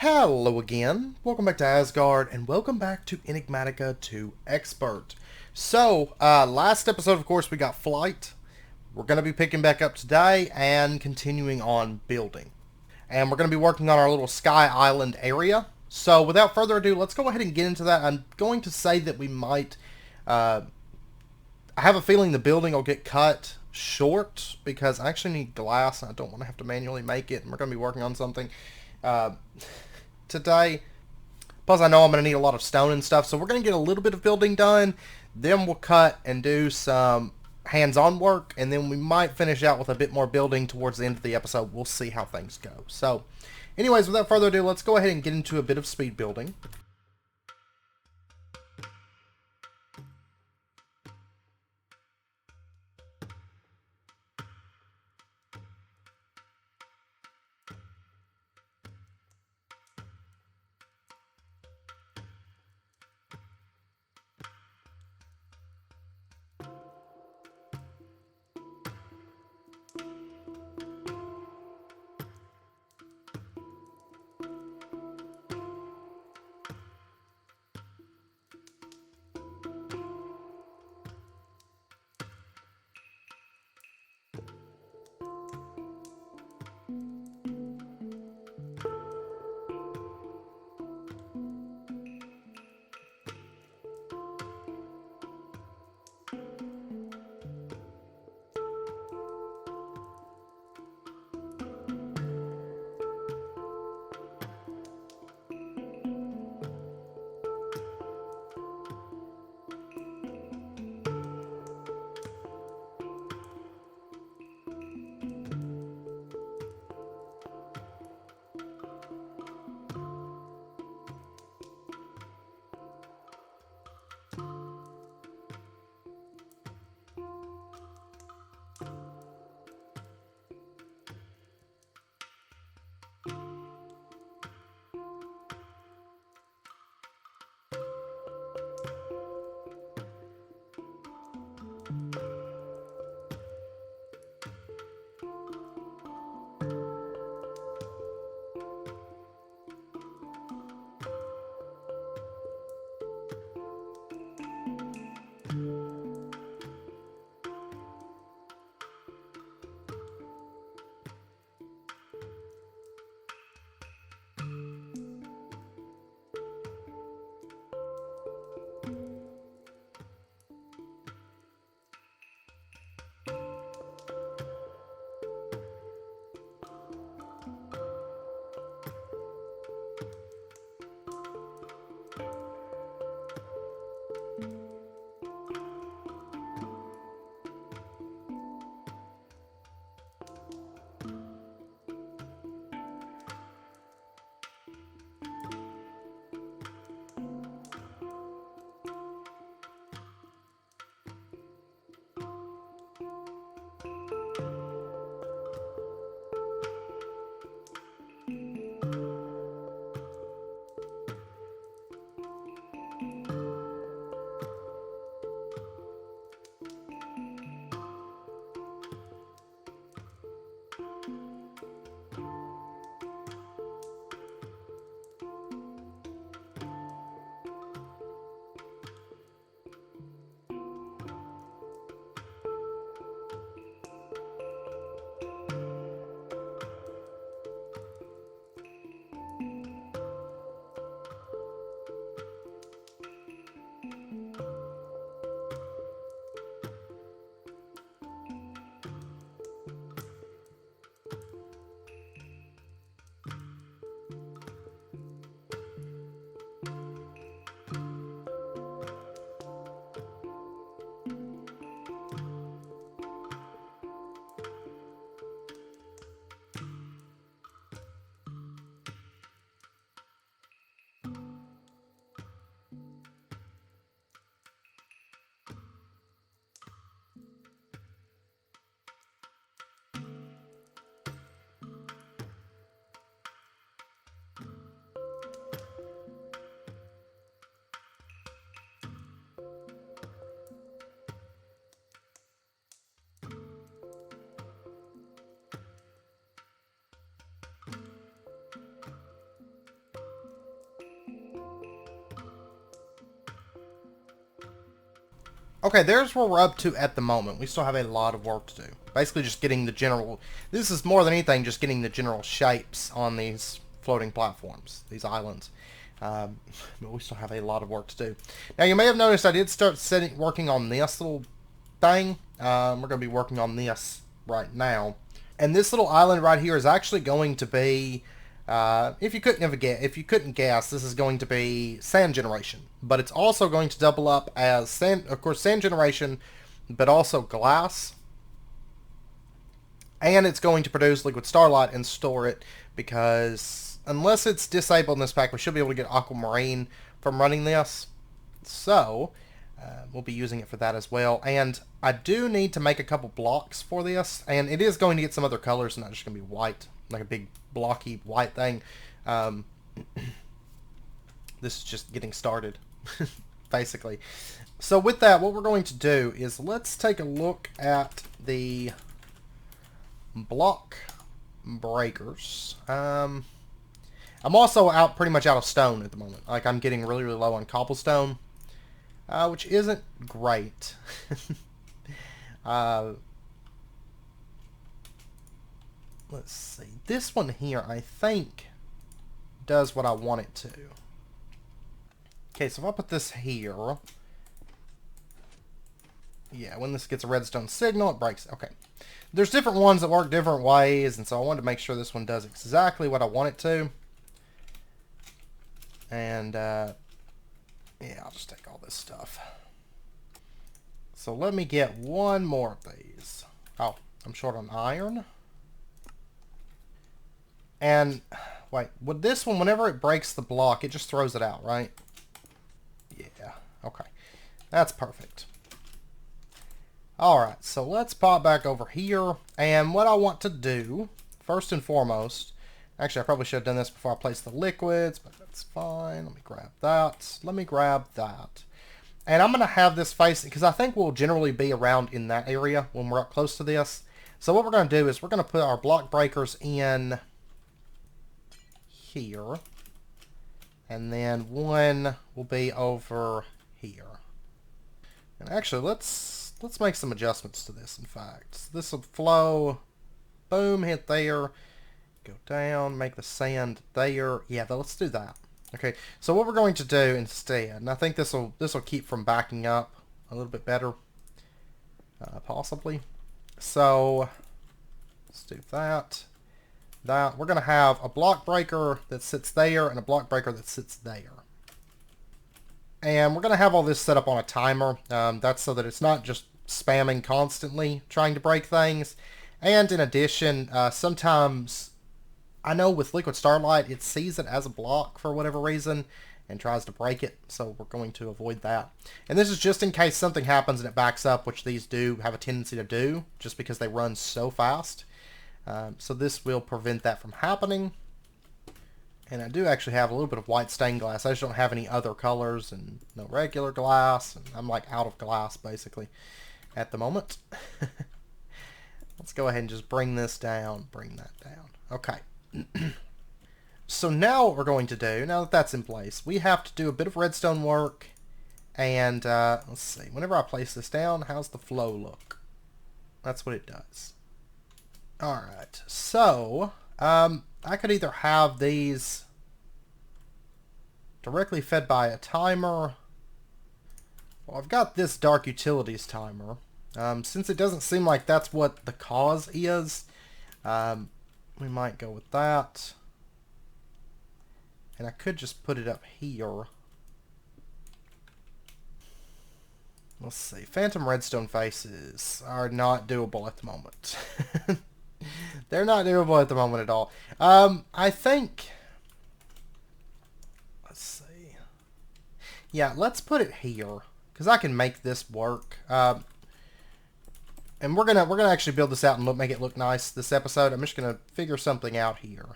Hello again. Welcome back to Asgard, and welcome back to Enigmatica 2 Expert. Last episode, of course, we got Flight. We're going to be picking back up today and continuing on building. And we're going to be working on our little Sky Island area. So, without further ado, let's go ahead and get into that. I'm going to say that we might... I have a feeling the building will get cut short because I actually need glass. I don't want to have to manually make it, and we're going to be working on something today. Plus, I know I'm going to need a lot of stone and stuff, so we're going to get a little bit of building done. Then we'll cut and do some hands-on work, and then we might finish out with a bit more building towards the end of the episode. We'll see how things go. So, anyways, without further ado, let's go ahead and get into a bit of speed building. Okay, there's where we're up to at the moment. We still have a lot of work to do. Basically just getting the general... This is more than anything just getting the general shapes on these floating platforms, these islands. But we still have a lot of work to do. Now, you may have noticed I did start working on this little thing. We're going to be working on this right now. And this little island right here is actually going to be... if you couldn't guess, this is going to be sand generation. But it's also going to double up as sand, of course, sand generation, but also glass. And it's going to produce liquid starlight and store it, because unless it's disabled in this pack, we should be able to get aquamarine from running this. So we'll be using it for that as well. And I do need to make a couple blocks for this, and it is going to get some other colors, not just going to be white, like a big blocky white thing. This is just getting started, basically. So with that, what we're going to do is let's take a look at the block breakers. I'm also pretty much out of stone at the moment. Like, I'm getting really, really low on cobblestone, which isn't great. Let's see. This one here, I think, does what I want it to. Okay, so if I put this here... Yeah, when this gets a redstone signal, it breaks. Okay. There's different ones that work different ways, and so I wanted to make sure this one does exactly what I want it to. And, yeah, I'll just take all this stuff. So let me get one more of these. Oh, I'm short on iron. And, wait, with this one, whenever it breaks the block, it just throws it out, right? Yeah, okay. That's perfect. Alright, so let's pop back over here. And what I want to do, first and foremost, actually I probably should have done this before I placed the liquids, but that's fine. Let me grab that. Let me grab that. And I'm going to have this facing, because I think we'll generally be around in that area when we're up close to this. So what we're going to do is we're going to put our block breakers in here. And then one will be over here. And actually, let's make some adjustments to this, in fact. So this will flow, boom, hit there, go down, make the sand there. Yeah, let's do that. Okay, so what we're going to do instead, and I think this will keep from backing up a little bit better, possibly. So let's do that. We're going to have a block breaker that sits there and a block breaker that sits there. And we're going to have all this set up on a timer. That's so that it's not just spamming constantly trying to break things. And in addition, sometimes, I know with liquid starlight, it sees it as a block for whatever reason and tries to break it. So we're going to avoid that. And this is just in case something happens and it backs up, which these do have a tendency to do just because they run so fast. So this will prevent that from happening. And I do actually have a little bit of white stained glass. I just don't have any other colors and no regular glass. And I'm like out of glass basically at the moment. Let's go ahead and just bring this down, bring that down. Okay. So now what we're going to do, now that that's in place, we have to do a bit of redstone work. And let's see, whenever I place this down, how's the flow look? That's what it does. Alright, so I could either have these directly fed by a timer. Well, I've got this dark utilities timer. Since it doesn't seem like that's what the cause is, we might go with that. And I could just put it up here. Let's see. Phantom redstone faces are not doable at the moment. They're not doable at the moment at all. I think... Let's see. Yeah, let's put it here, because I can make this work. And we're gonna actually build this out and make it look nice this episode. I'm just gonna figure something out here.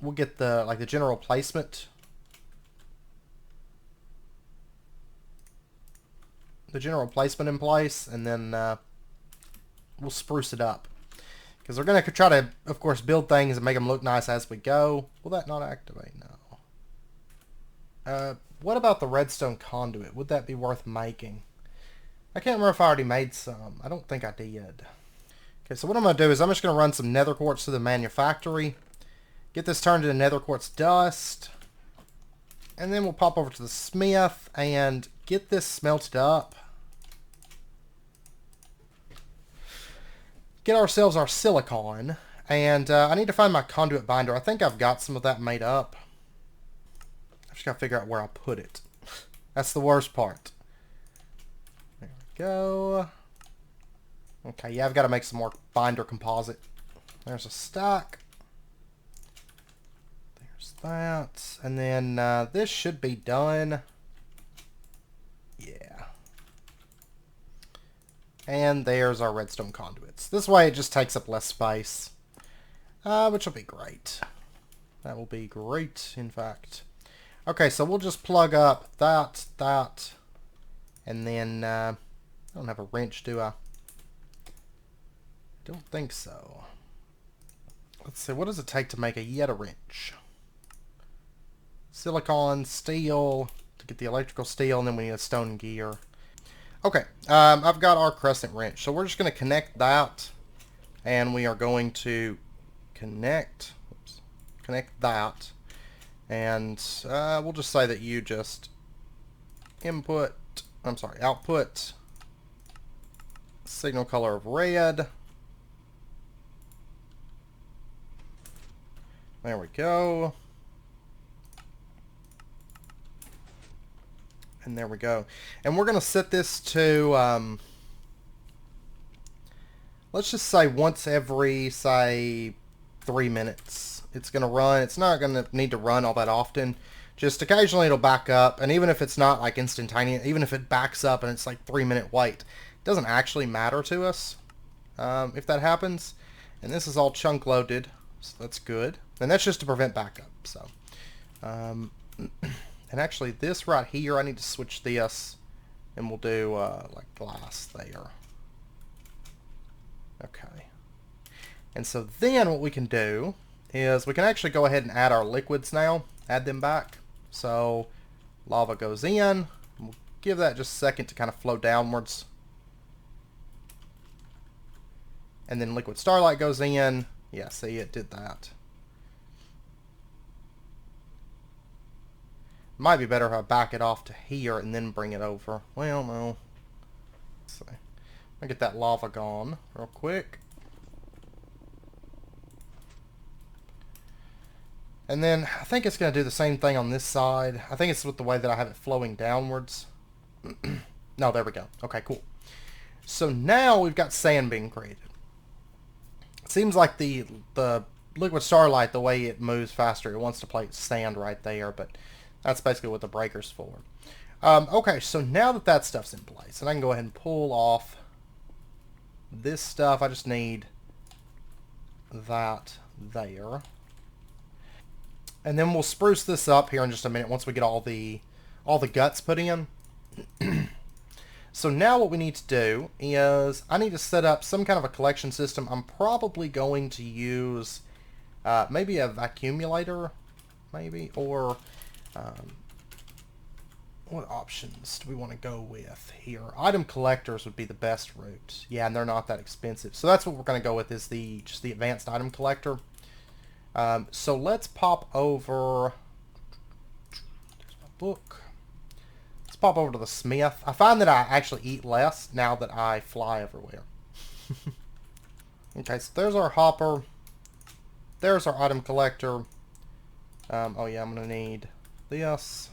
We'll get the general placement. The general placement in place, and then we'll spruce it up. Because we're going to try to, of course, build things and make them look nice as we go. Will that not activate? No. what about the redstone conduit? Would that be worth making? I can't remember if I already made some. I don't think I did. Okay, so what I'm going to do is I'm just going to run some nether quartz to the manufactory. Get this turned into nether quartz dust. And then we'll pop over to the smith and get this smelted up. Get ourselves our silicon. And I need to find my conduit binder. I think I've got some of that made up. I just got to figure out where I put it. That's the worst part. There we go. Okay, yeah, I've got to make some more binder composite. There's a stack. There's that. And then this should be done. Yeah. And there's our redstone conduits. This way it just takes up less space. Which will be great. That will be great, in fact. Okay, so we'll just plug up that, and then, I don't have a wrench, do I? Don't think so. Let's see, what does it take to make a Yeta wrench? Silicon, steel, to get the electrical steel, and then we need a stone gear. Okay, I've got our crescent wrench, so we're just going to connect that, and we are going to connect that, and we'll just say that you just output signal color of red. There we go. And there we go. And we're going to set this to, let's just say once every, say, 3 minutes. It's going to run. It's not going to need to run all that often. Just occasionally it'll back up. And even if it's not like instantaneous, even if it backs up and it's like 3-minute wait, it doesn't actually matter to us if that happens. And this is all chunk loaded, so that's good. And that's just to prevent backup. So, and actually this right here, I need to switch this, and we'll do like glass there. Okay. And so then what we can do is we can actually go ahead and add our liquids now. Add them back. So lava goes in. We'll give that just a second to kind of flow downwards. And then liquid starlight goes in. Yeah, see, it did that. Might be better if I back it off to here and then bring it over. Well, no. Let's see. I'll get that lava gone real quick. And then I think it's going to do the same thing on this side. I think it's with the way that I have it flowing downwards. No, there we go. Okay, cool. So now we've got sand being created. It seems like the liquid starlight, the way it moves faster, it wants to place sand right there, but that's basically what the breaker's for. Okay, so now that that stuff's in place, and I can go ahead and pull off this stuff. I just need that there. And then we'll spruce this up here in just a minute once we get all the guts put in. So now what we need to do is I need to set up some kind of a collection system. I'm probably going to use maybe a vacuumulator, maybe, or what options do we want to go with here? Item collectors would be the best route. Yeah, and they're not that expensive. So that's what we're going to go with, is just the advanced item collector. So let's pop over. There's my book. Let's pop over to the smith. I find that I actually eat less now that I fly everywhere. Okay, so there's our hopper. There's our item collector. Oh yeah, I'm going to need this.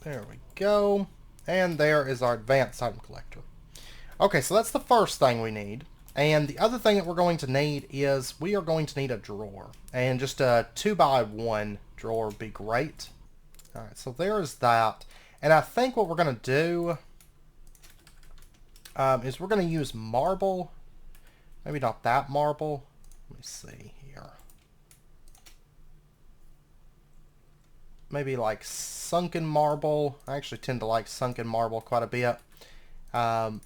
There we go. And there is our advanced item collector. Okay, so that's the first thing we need. And the other thing that we're going to need is we are going to need a drawer. And just a 2x1 drawer would be great. Alright, so there's that. And I think what we're going to do is we're going to use marble. Maybe not that marble. Let me see here. Maybe like sunken marble. I actually tend to like sunken marble quite a bit. And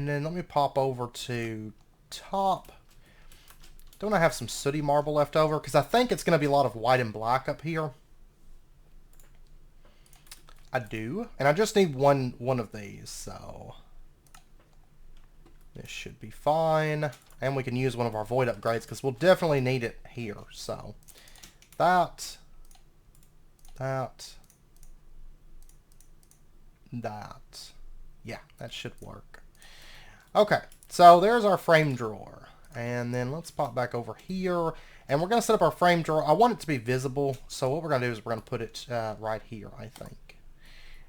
then let me pop over to top. Don't I have some sooty marble left over? Because I think it's going to be a lot of white and black up here. I do. And I just need one of these, so this should be fine. And we can use one of our void upgrades because we'll definitely need it here. So that. Yeah, that should work. Okay, so there's our frame drawer. And then let's pop back over here. And we're going to set up our frame drawer. I want it to be visible. So what we're going to do is we're going to put it right here, I think.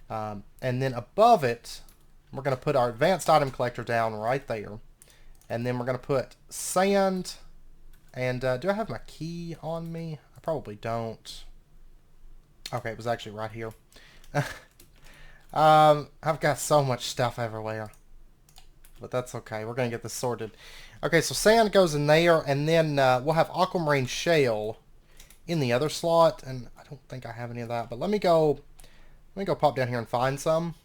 And then above it, we're going to put our advanced item collector down right there. And then we're going to put sand. And do I have my key on me? I probably don't. Okay, it was actually right here. I've got so much stuff everywhere. But that's okay. We're going to get this sorted. Okay, so sand goes in there. And then we'll have aquamarine shale in the other slot. And I don't think I have any of that. But let me go pop down here and find some.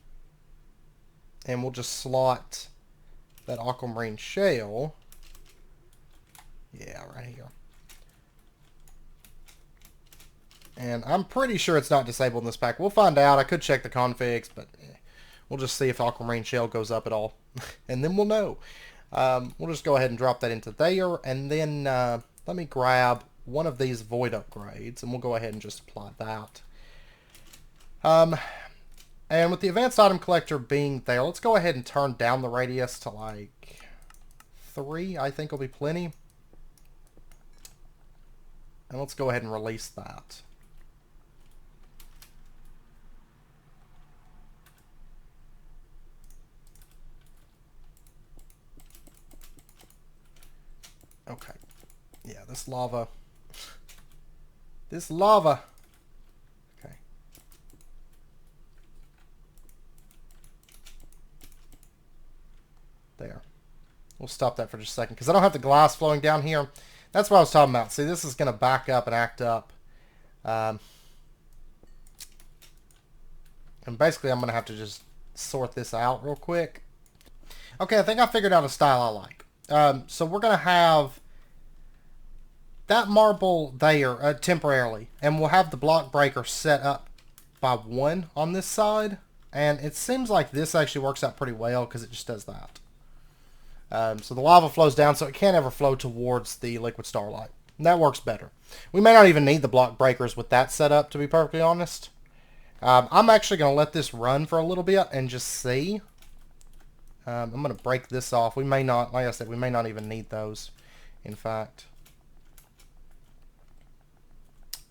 And we'll just slot that aquamarine shale. Yeah, right here. And I'm pretty sure it's not disabled in this pack. We'll find out. I could check the configs, but we'll just see if aquamarine shale goes up at all. And then we'll know. We'll just go ahead and drop that into there. And then let me grab one of these void upgrades. And we'll go ahead and just apply that. And with the advanced item collector being there, let's go ahead and turn down the radius to like 3. I think will be plenty. And let's go ahead and release that. Okay. Yeah, this lava. This lava. Okay. There. We'll stop that for just a second because I don't have the glass flowing down here. That's what I was talking about. See, this is going to back up and act up. And basically, I'm going to have to just sort this out real quick. Okay, I think I figured out a style I like. So we're going to have that marble there temporarily. And we'll have the block breaker set up by 1 on this side. And it seems like this actually works out pretty well because it just does that. So the lava flows down, so it can't ever flow towards the liquid starlight. And that works better. We may not even need the block breakers with that set up, to be perfectly honest. I'm actually going to let this run for a little bit and just see. I'm going to break this off. We may not, like I said, we may not even need those, in fact.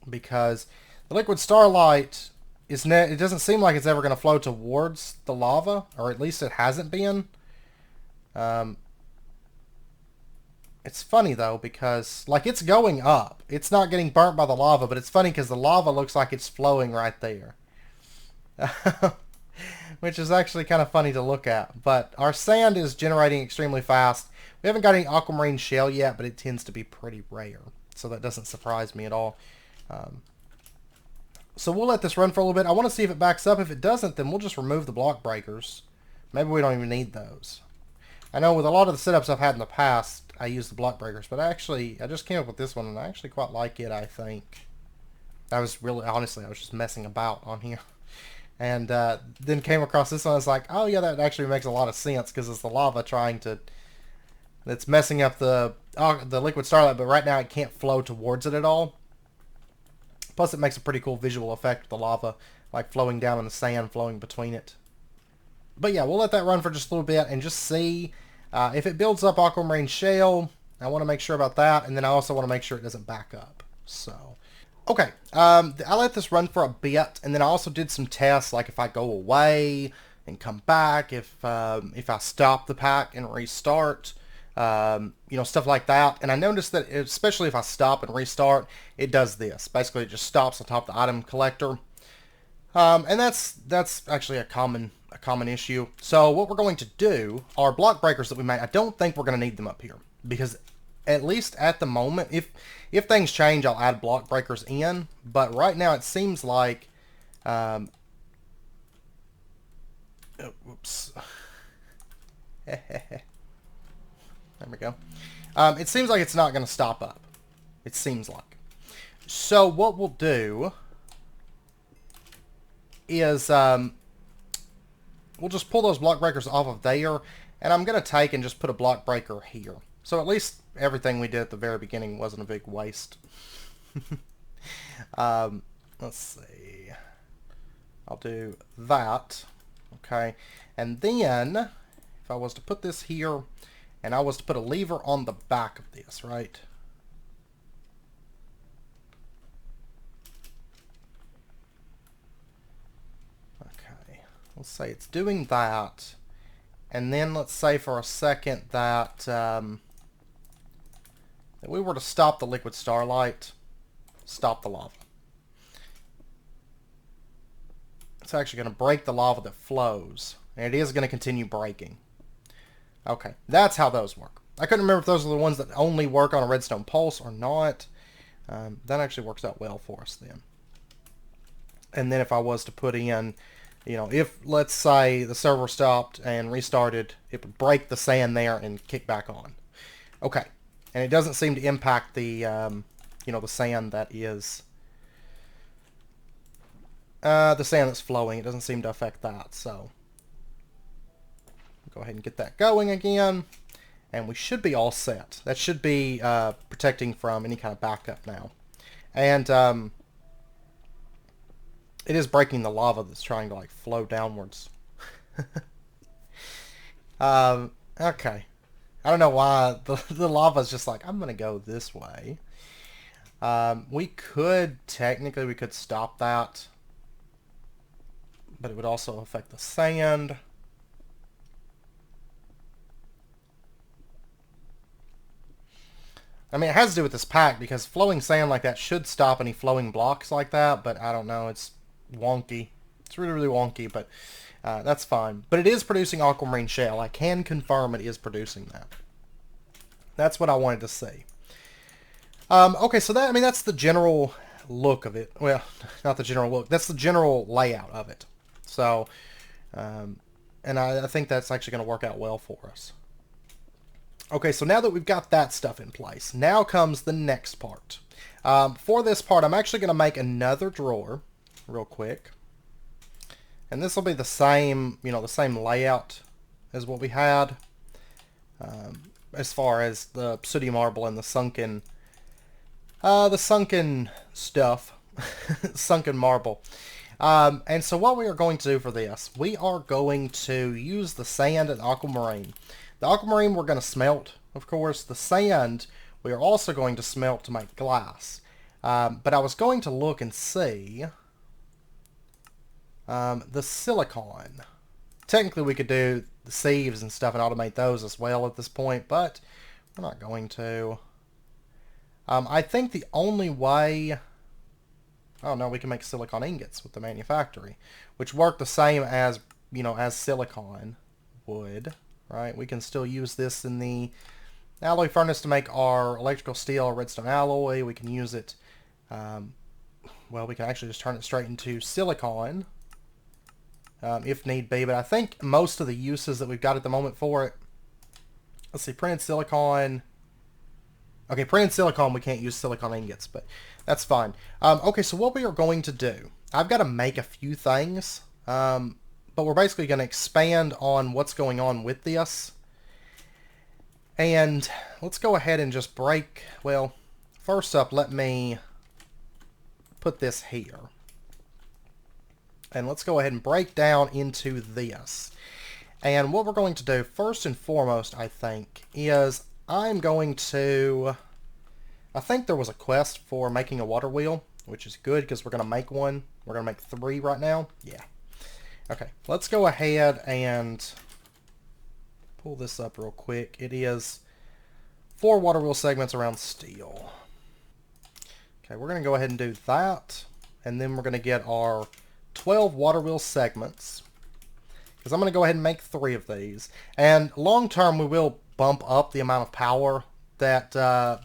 Because the liquid starlight, it doesn't seem like it's ever going to flow towards the lava, or at least it hasn't been. It's funny, though, because, like, it's going up. It's not getting burnt by the lava, but it's funny because the lava looks like it's flowing right there. Which is actually kind of funny to look at. But our sand is generating extremely fast. We haven't got any aquamarine shale yet, but it tends to be pretty rare. So that doesn't surprise me at all. So we'll let this run for a little bit. I want to see if it backs up. If it doesn't, then we'll just remove the block breakers. Maybe we don't even need those. I know with a lot of the setups I've had in the past, I use the block breakers, but I just came up with this one, and I actually quite like it, I think. Honestly, I was just messing about on here. And then came across this one, I was like, oh yeah, that actually makes a lot of sense, because it's the lava that's messing up the liquid starlight, but right now it can't flow towards it at all. Plus it makes a pretty cool visual effect with the lava, like flowing down in the sand, flowing between it. But yeah, we'll let that run for just a little bit and just see if it builds up aquamarine shale. I want to make sure about that, and then I also want to make sure it doesn't back up. So, okay, I let this run for a bit, and then I also did some tests, like if I go away and come back, if I stop the pack and restart, stuff like that. And I noticed that, especially if I stop and restart, it does this. Basically, it just stops on top of the item collector. And that's actually a common issue. So what we're going to do, our block breakers that we made, I don't think we're going to need them up here, because at least at the moment, if things change, I'll add block breakers in. But right now, it seems like, whoops. There we go. It seems like it's not going to stop up. It seems like. So what we'll do is we'll just pull those block breakers off of there, and I'm going to take and just put a block breaker here. So at least everything we did at the very beginning wasn't a big waste. Let's see. I'll do that. Okay. And then, if I was to put this here, and I was to put a lever on the back of this, right? Okay. Let's say it's doing that. And then let's say for a second that, that we were to stop the liquid starlight, stop the lava. It's actually going to break the lava that flows. And it is going to continue breaking. Okay, that's how those work. I couldn't remember if those are the ones that only work on a redstone pulse or not. That actually works out well for us then. And then if I was to put in, you know, if, let's say, the server stopped and restarted, it would break the sand there and kick back on. Okay, and it doesn't seem to impact the, you know, the sand that is... the sand that's flowing, it doesn't seem to affect that, so go ahead and get that going again, and we should be all set. That should be protecting from any kind of backup now. And it is breaking the lava that's trying to like flow downwards. Okay. I don't know why the lava's just like, I'm gonna go this way. We could stop that, but it would also affect the sand. I mean, it has to do with this pack, because flowing sand like that should stop any flowing blocks like that, but I don't know, it's wonky. It's really, really wonky, but that's fine. But it is producing aquamarine shell. I can confirm it is producing that. That's what I wanted to see. Okay, so that, I mean, that's the general look of it. Well, not the general look. That's the general layout of it. So, and I think that's actually going to work out well for us. Okay, so now that we've got that stuff in place, now comes the next part. For this part, I'm actually going to make another drawer real quick. And this will be the same, you know, the same layout as what we had. As far as the sooty marble and the sunken stuff, sunken marble. And so what we are going to do for this, we are going to use the sand and aquamarine. The aquamarine we're going to smelt, of course. The sand we are also going to smelt to make glass. But I was going to look and see the silicon. Technically we could do the sieves and stuff and automate those as well at this point, but we're not going to. I think the only way... Oh no, we can make silicon ingots with the manufactory, which work the same as, you know, as silicon would, right? We can still use this in the alloy furnace to make our electrical steel or redstone alloy. We can use it, well, we can actually just turn it straight into silicon, if need be, but I think most of the uses that we've got at the moment for it, let's see, printed silicon. Okay, printed silicon, we can't use silicon ingots, but that's fine. Okay, so what we are going to do, I've got to make a few things, but we're basically going to expand on what's going on with this. And let's go ahead and just break, well, first up, let me put this here. And let's go ahead and break down into this. And what we're going to do, first and foremost, I think, is I'm going to... I think there was a quest for making a water wheel, which is good because we're going to make one. We're going to make 3 right now. Yeah. Okay, let's go ahead and pull this up real quick. It is 4 water wheel segments around steel. Okay, we're going to go ahead and do that. And then we're going to get our 12 water wheel segments, because I'm going to go ahead and make 3 of these. And long term, we will bump up the amount of power that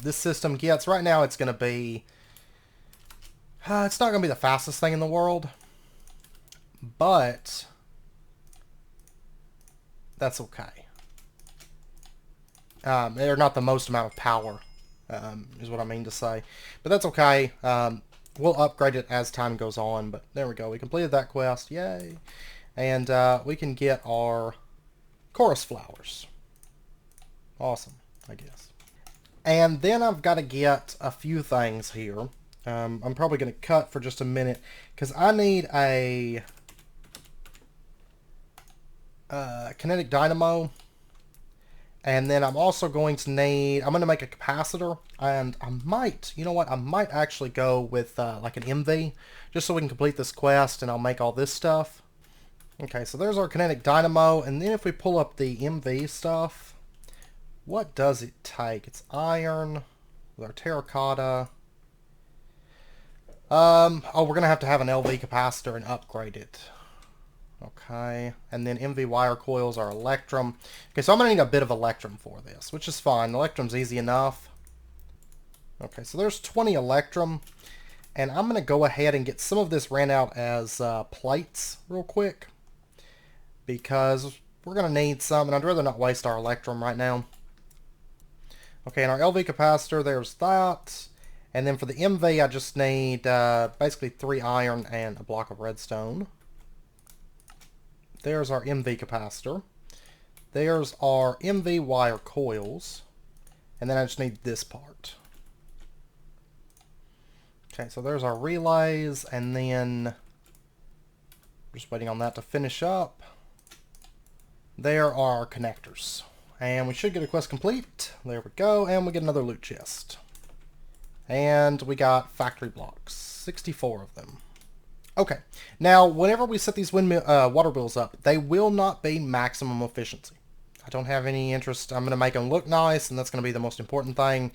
this system gets. Right now, it's going to be... it's not going to be the fastest thing in the world, but that's okay. or not the most amount of power, is what I mean to say. But that's okay. We'll upgrade it as time goes on. But there we go. We completed that quest. Yay! And we can get our chorus flowers. Awesome, I guess. And then I've got to get a few things here. I'm probably going to cut for just a minute because I need a kinetic dynamo. And then I'm also going to need, I'm going to make a capacitor, and I might, you know what, I might actually go with like an MV, just so we can complete this quest, and I'll make all this stuff. Okay, so there's our kinetic dynamo, and then if we pull up the MV stuff, what does it take? It's iron with our terracotta. Oh, we're going to have an LV capacitor and upgrade it. Okay, and then MV wire coils are electrum. Okay, so I'm going to need a bit of electrum for this, which is fine. Electrum's easy enough. Okay, so there's 20 electrum, and I'm going to go ahead and get some of this ran out as plates real quick, because we're going to need some, and I'd rather not waste our electrum right now. Okay, and our LV capacitor, there's that. And then for the MV, I just need basically 3 iron and a block of redstone. There's our MV capacitor. There's our MV wire coils. And then I just need this part. Okay, so there's our relays, and then just waiting on that to finish up. There are our connectors. And we should get a quest complete. There we go, and we get another loot chest. And we got factory blocks, 64 of them. Okay, now whenever we set these water wheels up, they will not be maximum efficiency. I don't have any interest. I'm going to make them look nice, and that's going to be the most important thing.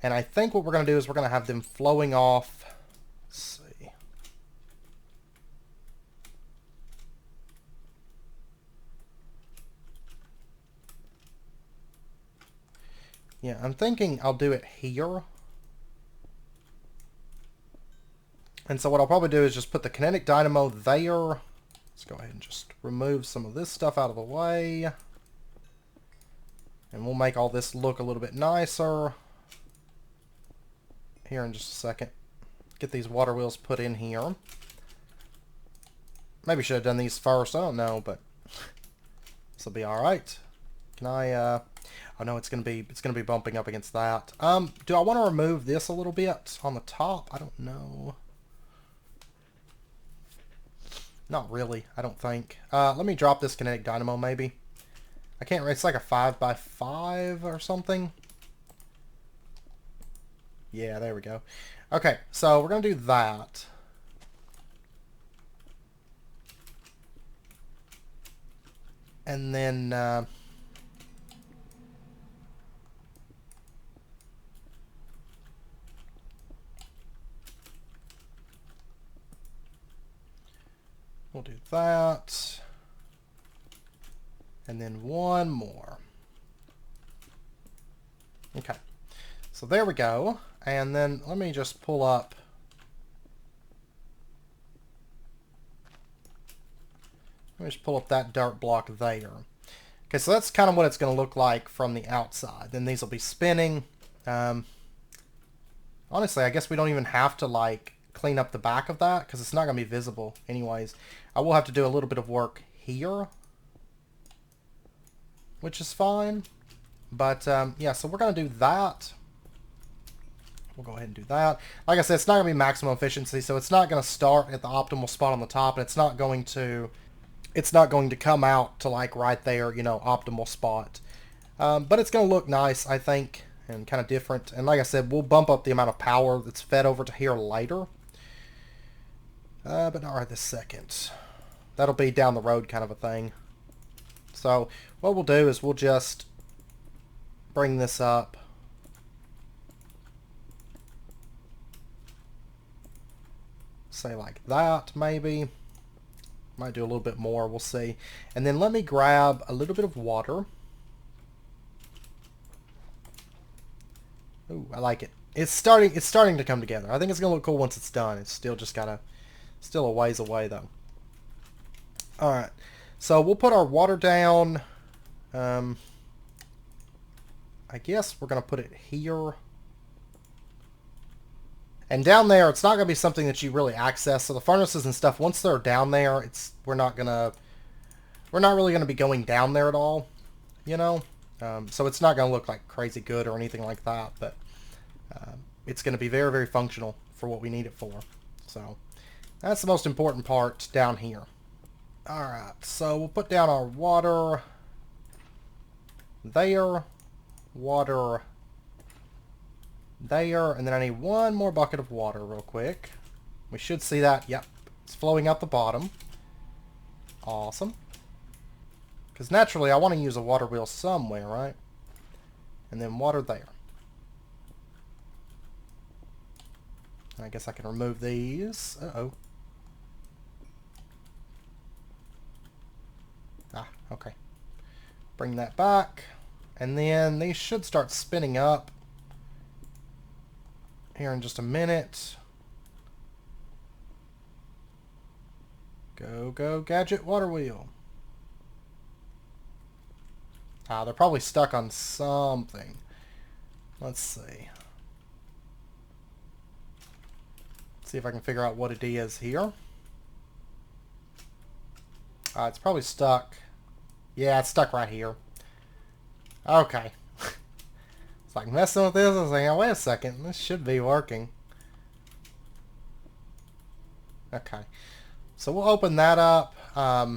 And I think what we're going to do is we're going to have them flowing off. Let's see. Yeah, I'm thinking I'll do it here. And so what I'll probably do is just put the kinetic dynamo there. Let's go ahead and just remove some of this stuff out of the way. And we'll make all this look a little bit nicer here in just a second. Get these water wheels put in here. Maybe should have done these first. I don't know, but this will be all right. Can I? Oh no, it's gonna be bumping up against that. Do I want to remove this a little bit on the top? I don't know. Not really, I don't think. Let me drop this kinetic dynamo, maybe. I can't, it's like a 5x5 or something. Yeah, there we go. Okay, so we're going to do that. And then... we'll do that. And then one more. Okay. So there we go. And then let me just pull up. Let me just pull up that dirt block there. Okay, so that's kind of what it's going to look like from the outside. Then these will be spinning. Honestly, I guess we don't even have to like clean up the back of that because it's not going to be visible anyways. I will have to do a little bit of work here, which is fine. But yeah, so we're going to do that. We'll go ahead and do that. Like I said, it's not going to be maximum efficiency, so it's not going to start at the optimal spot on the top, and it's not going to come out to like right there, you know, optimal spot. But it's going to look nice, I think, and kind of different. And like I said, we'll bump up the amount of power that's fed over to here later. But not right this second. That'll be down the road kind of a thing. So what we'll do is we'll just bring this up. Say like that, maybe. Might do a little bit more, we'll see. And then let me grab a little bit of water. Ooh, I like it. It's starting to come together. I think it's gonna look cool once it's done. It's still still a ways away though. Alright. So we'll put our water down. I I guess we're going to put it here. And down there, it's not going to be something that you really access. So the furnaces and stuff, once they're down there, we're not really going to be going down there at all, you know. So it's not going to look like crazy good or anything like that, but it's going to be very, very functional for what we need it for. So that's the most important part down here. All right, so we'll put down our water there, water there, and then I need one more bucket of water real quick. We should see that. Yep, it's flowing out the bottom. Awesome. Because naturally I want to use a water wheel somewhere, right? And then water there. I guess I can remove these. Uh-oh. Ah, okay. Bring that back. And then these should start spinning up here in just a minute. Go, go, gadget water wheel. Ah, they're probably stuck on something. Let's see. See if I can figure out what it is here. It's probably stuck. Yeah, it's stuck right here. Okay. It's like messing with this. I was like, oh, wait a second. This should be working. Okay. So we'll open that up. Let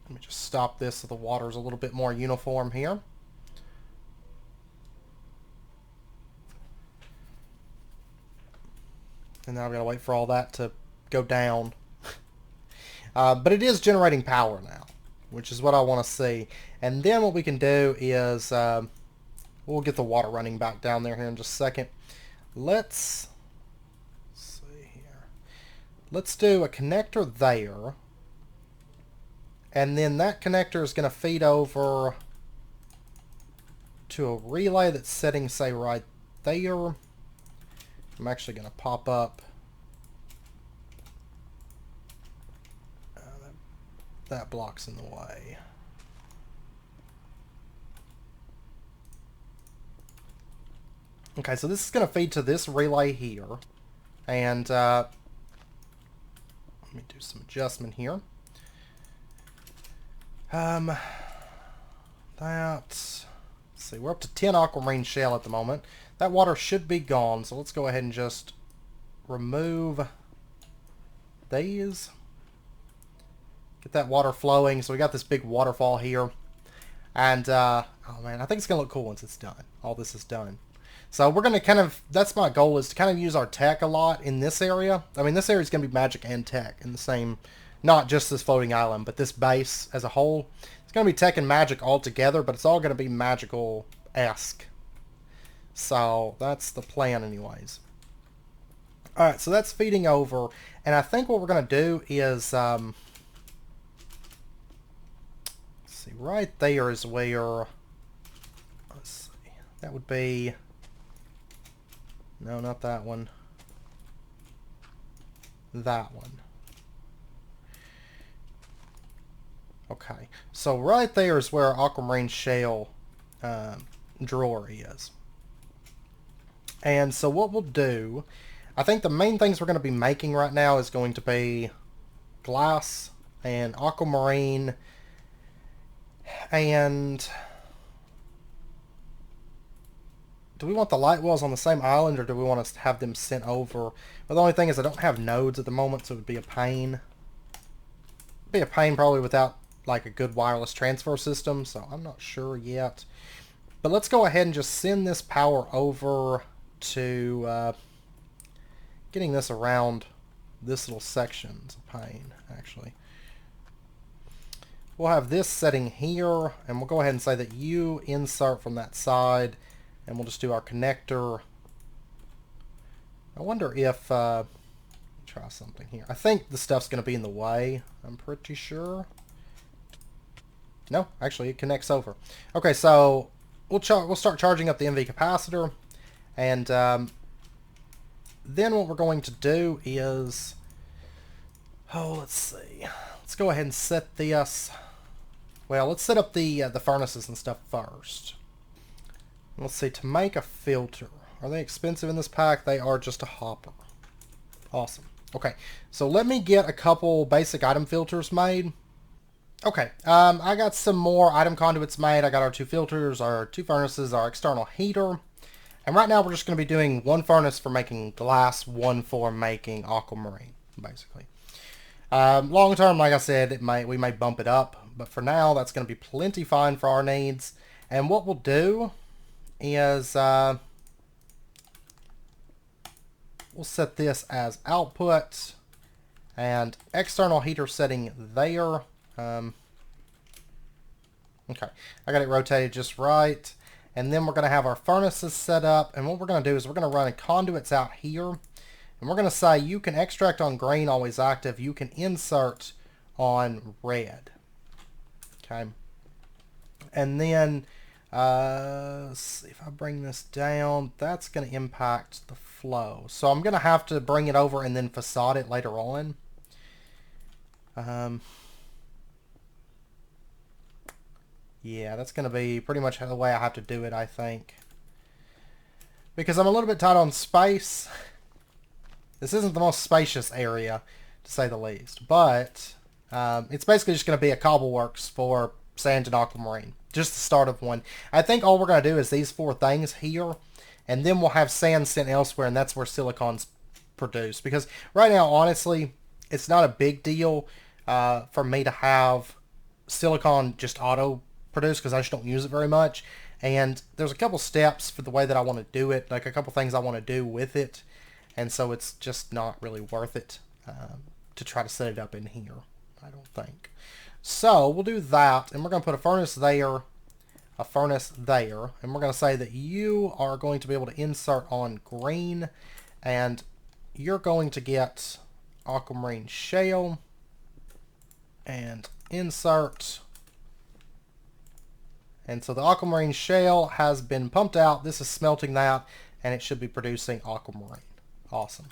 me just stop this so the water's a little bit more uniform here. And now I've got to wait for all that to go down. But it is generating power now, which is what I want to see. And then what we can do is we'll get the water running back down there here in just a second. Let's see here. Let's do a connector there. And then that connector is going to feed over to a relay that's setting, say, right there. I'm actually going to pop up that block's in the way. Okay, so this is going to feed to this relay here. And let me do some adjustment here. Let's see, we're up to 10 aquamarine shell at the moment. That water should be gone, so let's go ahead and just remove these. Get that water flowing. So we got this big waterfall here. And, oh man, I think it's going to look cool once it's done. All this is done. So we're going to kind of, that's my goal, is to kind of use our tech a lot in this area. I mean, this area is going to be magic and tech in the same, not just this floating island, but this base as a whole. It's going to be tech and magic all together, but it's all going to be magical-esque. So that's the plan anyways. Alright, so that's feeding over. And I think what we're going to do is, let's see, right there is where, let's see, that would be, no, not that one, that one. Okay, so right there is where our aquamarine shell drawer is. And so what we'll do, I think the main things we're going to be making right now is going to be glass and aquamarine and do we want the light wells on the same island or do we want to have them sent over? Well, the only thing is I don't have nodes at the moment, so it would be a pain. It'd be a pain probably without like a good wireless transfer system, so I'm not sure yet. But let's go ahead and just send this power over to getting this around this little section. It's a pain, actually. We'll have this setting here, and we'll go ahead and say that you insert from that side, and we'll just do our connector. I wonder if, try something here. I think the stuff's going to be in the way, I'm pretty sure. No, actually it connects over. Okay, so we'll start charging up the MV capacitor, and then what we're going to do is, oh, let's see. Let's go ahead and set this Well, let's set up the furnaces and stuff first. Let's see, to make a filter. Are they expensive in this pack? They are just a hopper. Awesome. Okay, so let me get a couple basic item filters made. Okay, I got some more item conduits made. I got our 2 filters, our 2 furnaces, our external heater. And right now we're just going to be doing 1 furnace for making glass, 1 for making aquamarine, basically. Long term, like I said, we may bump it up. But for now, that's going to be plenty fine for our needs. And what we'll do is we'll set this as output and external heater setting there. Okay, I got it rotated just right. And then we're going to have our furnaces set up. And what we're going to do is we're going to run conduits out here. And we're going to say you can extract on green, always active. You can insert on red. Okay. And then, let's see if I bring this down, that's going to impact the flow. So I'm going to have to bring it over and then facade it later on. Yeah, that's going to be pretty much the way I have to do it, I think. Because I'm a little bit tight on space. This isn't the most spacious area, to say the least. But it's basically just going to be a cobbleworks for sand and aquamarine. Just the start of one. I think all we're going to do is these 4 things here. And then we'll have sand sent elsewhere, and that's where silicon's produced. Because right now, honestly, it's not a big deal for me to have silicon just auto produce because I just don't use it very much. And there's a couple steps for the way that I want to do it, like a couple things I want to do with it, and so it's just not really worth it to try to set it up in here, I don't think. So we'll do that, and we're going to put a furnace there, a furnace there, and we're going to say that you are going to be able to insert on green, and you're going to get aquamarine shale, and insert. And so the aquamarine shale has been pumped out. This is smelting that, and it should be producing aquamarine. Awesome.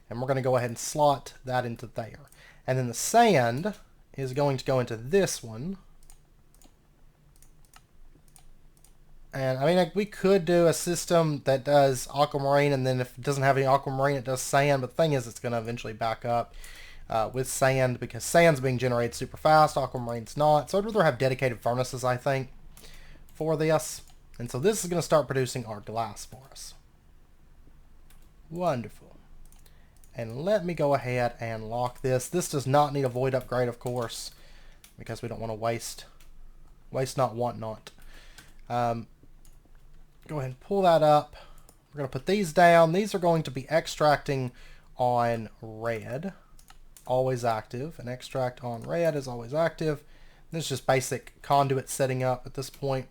And we're going to go ahead and slot that into there. And then the sand is going to go into this one. And I mean, like, we could do a system that does aquamarine, and then if it doesn't have any aquamarine, it does sand. But the thing is, it's going to eventually back up with sand, because sand's being generated super fast, aquamarine's not. So I'd rather have dedicated furnaces, I think, for this. And so this is going to start producing our glass for us. Wonderful. And let me go ahead and lock this. This does not need a void upgrade, of course, because we don't want to waste not, want not. Go ahead and pull that up. We're going to put these down. These are going to be extracting on red, always active. And extract on red is always active. This is just basic conduit setting up at this point.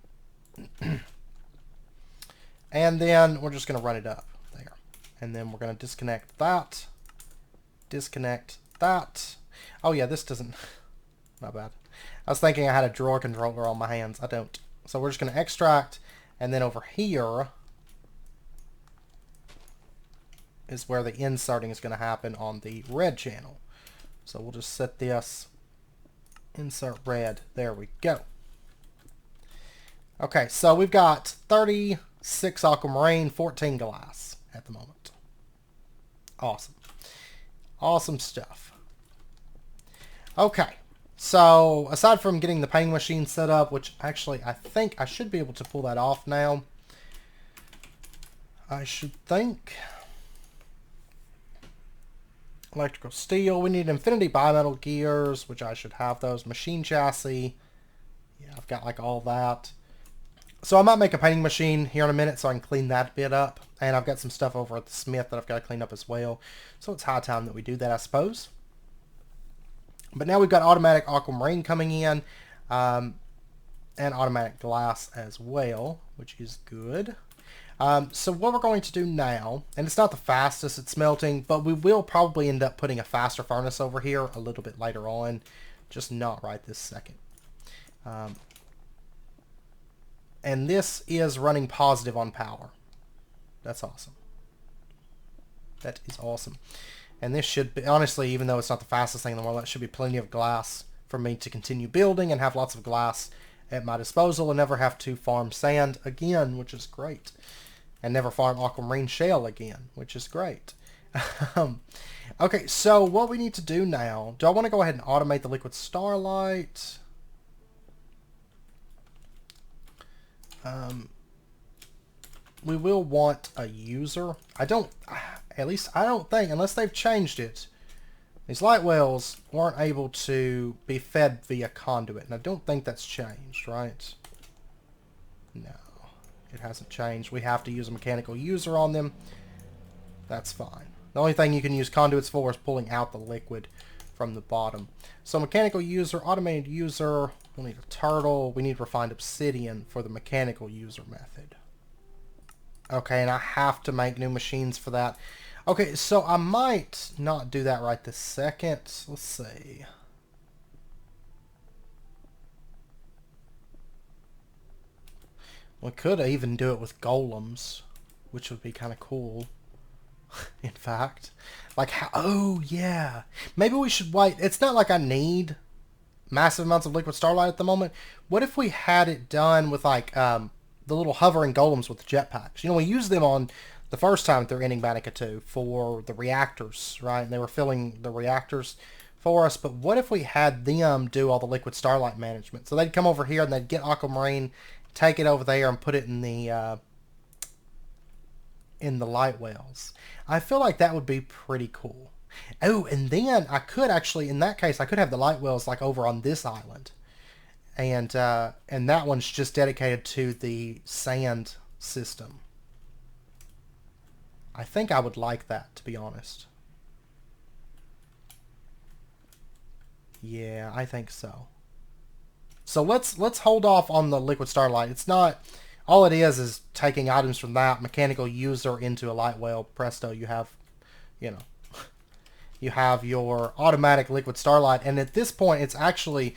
And then we're just going to run it up there. And then we're going to disconnect that. Disconnect that. Oh yeah, this doesn't... My bad. I was thinking I had a drawer controller on my hands. I don't. So we're just going to extract. And then over here is where the inserting is going to happen on the red channel. So we'll just set this insert red. There we go. Okay, so we've got 36 aquamarine, 14 glass at the moment. Awesome. Awesome stuff. Okay, so aside from getting the painting machine set up, which actually I think I should be able to pull that off now. I should think. Electrical steel. We need infinity bimetal gears, which I should have those. Machine chassis. Yeah, I've got like all that. So I might make a painting machine here in a minute so I can clean that bit up. And I've got some stuff over at the smith that I've got to clean up as well. So it's high time that we do that, I suppose. But now we've got automatic aquamarine coming in. And automatic glass as well, which is good. So what we're going to do now, and it's not the fastest at smelting, but we will probably end up putting a faster furnace over here a little bit later on. Just not right this second. And this is running positive on power. That's awesome. That is awesome. And this should be, honestly, even though it's not the fastest thing in the world, that should be plenty of glass for me to continue building and have lots of glass at my disposal and never have to farm sand again, which is great. And never farm aquamarine shell again, which is great. Okay, so what we need to do now, do I want to go ahead and automate the liquid starlight? We will want a user. At least I don't think, unless they've changed it, these light wells weren't able to be fed via conduit. And I don't think that's changed, right? No, it hasn't changed. We have to use a mechanical user on them. That's fine. The only thing you can use conduits for is pulling out the liquid from the bottom. So mechanical user, automated user, we'll need a turtle. We need refined obsidian for the mechanical user method. Okay, and I have to make new machines for that. Okay, so I might not do that right this second. Let's see. We could even do it with golems, which would be kind of cool. In fact, like how? Oh yeah, maybe we should wait. It's not like I need massive amounts of liquid starlight at the moment. What if we had it done with like the little hovering golems with the jetpacks? You know, we used them on the first time through Enigmatica 2 for the reactors, right? And they were filling the reactors for us. But what if we had them do all the liquid starlight management? So they'd come over here and they'd get aquamarine, take it over there, and put it in the light wells. I feel like that would be pretty cool. Oh, and then I could actually, in that case, I could have the light wells like over on this island. And that one's just dedicated to the sand system. I think I would like that, to be honest. Yeah, I think so. So let's hold off on the liquid starlight. It's not, all it is taking items from that mechanical user into a light well. Presto, you have, you know, you have your automatic liquid starlight. And at this point, it's actually,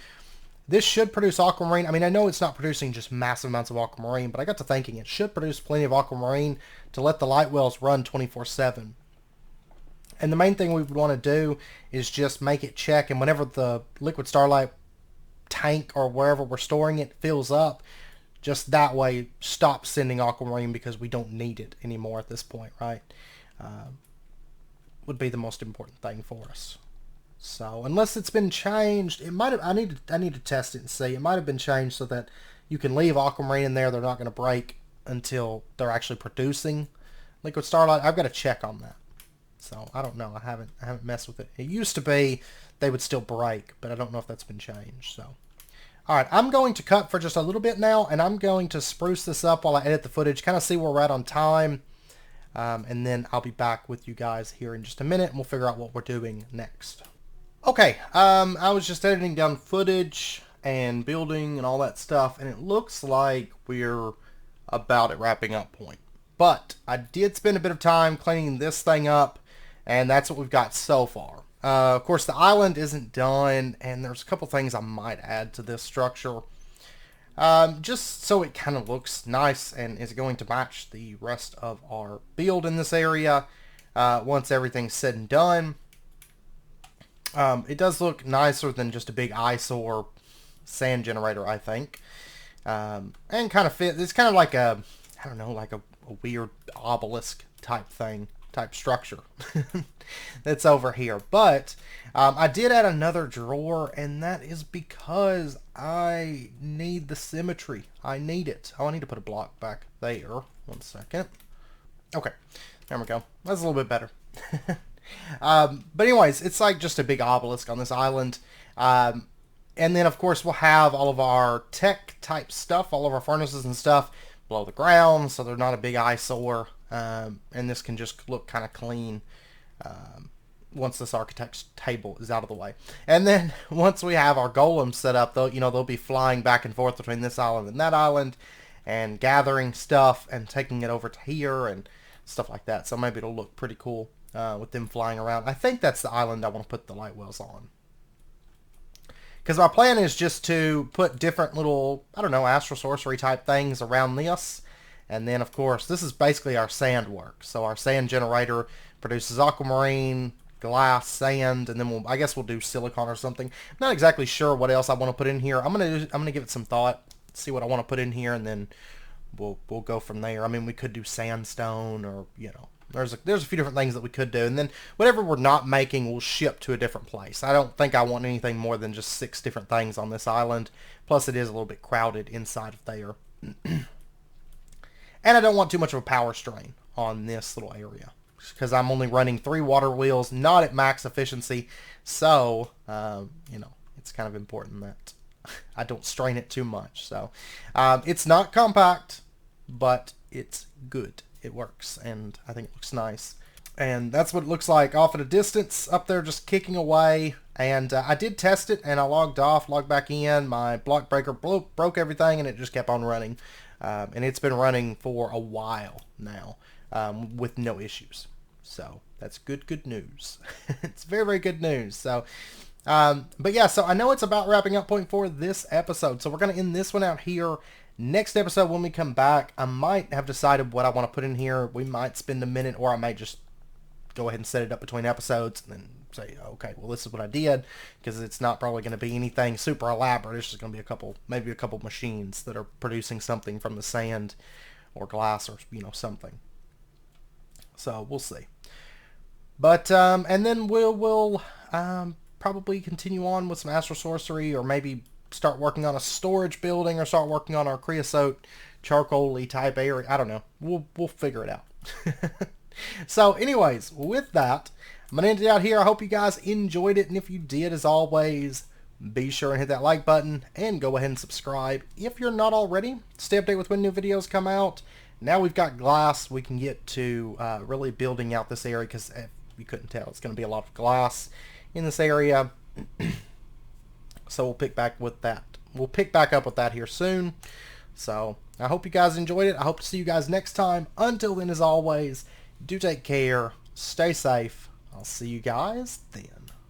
this should produce aquamarine. I mean, I know it's not producing just massive amounts of aquamarine, but I got to thinking it should produce plenty of aquamarine to let the light wells run 24/7. And the main thing we would want to do is just make it check, and whenever the liquid starlight tank or wherever we're storing it fills up, just that way stop sending aquamarine because we don't need it anymore at this point, right? Would be the most important thing for us. So unless it's been changed, it might have. I need to test it and see. It might have been changed so that you can leave aquamarine in there. They're not going to break until they're actually producing liquid starlight. I've got to check on that. So I don't know. I haven't messed with it. It used to be they would still break, but I don't know if that's been changed. So all right, I'm going to cut for just a little bit now, and I'm going to spruce this up while I edit the footage, kind of see where we're at on time, and then I'll be back with you guys here in just a minute, and we'll figure out what we're doing next. Okay, I was just editing down footage and building and all that stuff, and it looks like we're about at wrapping up point. But I did spend a bit of time cleaning this thing up, and that's what we've got so far. Of course, the island isn't done, and there's a couple things I might add to this structure. Just so it kind of looks nice and is going to match the rest of our build in this area once everything's said and done. It does look nicer than just a big eyesore sand generator, I think. And kind of fit. It's kind of like a, I don't know, like a weird obelisk type thing, type structure that's over here. But I did add another drawer, and that is because I need the symmetry. I need it. Oh, I need to put a block back there. 1 second. Okay, there we go. That's a little bit better. But anyways, it's like just a big obelisk on this island. And then, of course, we'll have all of our tech type stuff, all of our furnaces and stuff below the ground, so they're not a big eyesore. And this can just look kind of clean once this architect's table is out of the way. And then once we have our golems set up, they'll be flying back and forth between this island and that island and gathering stuff and taking it over to here and stuff like that. So maybe it'll look pretty cool with them flying around. I think that's the island I want to put the light wells on. Because my plan is just to put different little, I don't know, astral sorcery type things around this. And then, of course, this is basically our Sandworks. So our sand generator produces aquamarine, glass, sand, and then I guess we'll do silicon or something. I'm not exactly sure what else I want to put in here. I'm gonna give it some thought, see what I want to put in here, and then we'll go from there. I mean, we could do sandstone, or there's a few different things that we could do, and then whatever we're not making, we'll ship to a different place. I don't think I want anything more than just 6 different things on this island. Plus, it is a little bit crowded inside of there, and I don't want too much of a power strain on this little area, because I'm only running 3 water wheels, not at max efficiency, so it's kind of important that I don't strain it too much. So it's not compact, but it's good. It works, and I think it looks nice. And that's what it looks like off at a distance up there, just kicking away. And I did test it, and I logged off, logged back in. My block breaker broke everything, and it just kept on running. And it's been running for a while now with no issues. So that's good news. It's very, very good news. So, but yeah, so I know it's about wrapping up point for this episode. So we're going to end this one out here. Next episode, when we come back, I might have decided what I want to put in here. We might spend a minute, or I might just go ahead and set it up between episodes and then say, okay, well, this is what I did, because it's not probably going to be anything super elaborate. It's just going to be maybe a couple machines that are producing something from the sand or glass, or something. So we'll see. But and then we'll probably continue on with some astral sorcery, or maybe start working on a storage building, or start working on our creosote charcoal-y type area. I don't know. We'll figure it out. So anyways, with that, I'm going to end it out here. I hope you guys enjoyed it, and if you did, as always, be sure and hit that like button, and go ahead and subscribe if you're not already. Stay updated with when new videos come out. Now we've got glass, we can get to really building out this area, because if you couldn't tell, it's going to be a lot of glass in this area. So we'll pick back with that. We'll pick back up with that here soon. So I hope you guys enjoyed it. I hope to see you guys next time. Until then, as always, do take care. Stay safe. I'll see you guys then.